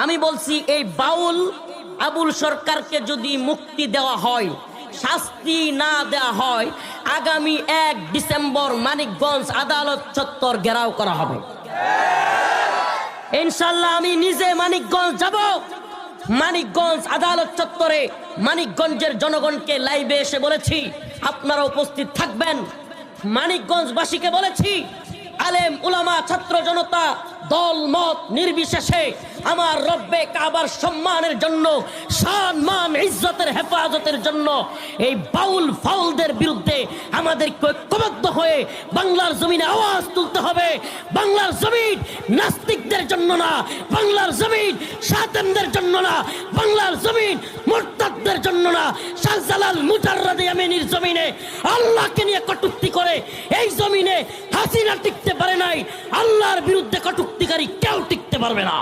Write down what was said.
আমি বলছি এই বাউল আবুল সরকারকে যদি মুক্তি দেওয়া হয়, শাস্তি না দেওয়া হয়, আগামী 1 ডিসেম্বর মানিকগঞ্জ আদালত চত্বর ঘেরাও করা হবে। ইনশাআল্লাহ আমি নিজে মানিকগঞ্জ যাব। মানিকগঞ্জ আদালত চত্বরে মানিকগঞ্জের জনগণকে লাইভে এসে বলেছি আপনারা উপস্থিত থাকবেন। মানিকগঞ্জবাসীকে বলেছি, আলেম উলামা ছাত্র জনতা দল মত নির্বিশেষে আমার রব্বে কাবার সম্মানের জন্য, শান মান ইজ্জতের হেফাজতের জন্য এই বাউল ফাউলদের বিরুদ্ধে আমাদেরকে ঐক্যবদ্ধ হয়ে বাংলার জমিনে আওয়াজ তুলতে হবে। বাংলার জমিন নাস্তিকদের জন্য না, বাংলার জমিন শাতেমদের জন্য না, বাংলার জমিন মুরতাদদের জন্য না। শাহজালাল মুজাররদ ইয়ামিনীর জমিনে আল্লাহকে নিয়ে কটূক্তি করে এই জমিনে হাসিনা টিকতে পারে নাই, আল্লাহর বিরুদ্ধে কটূক্তিকারী কেউ টিকতে পারবে না।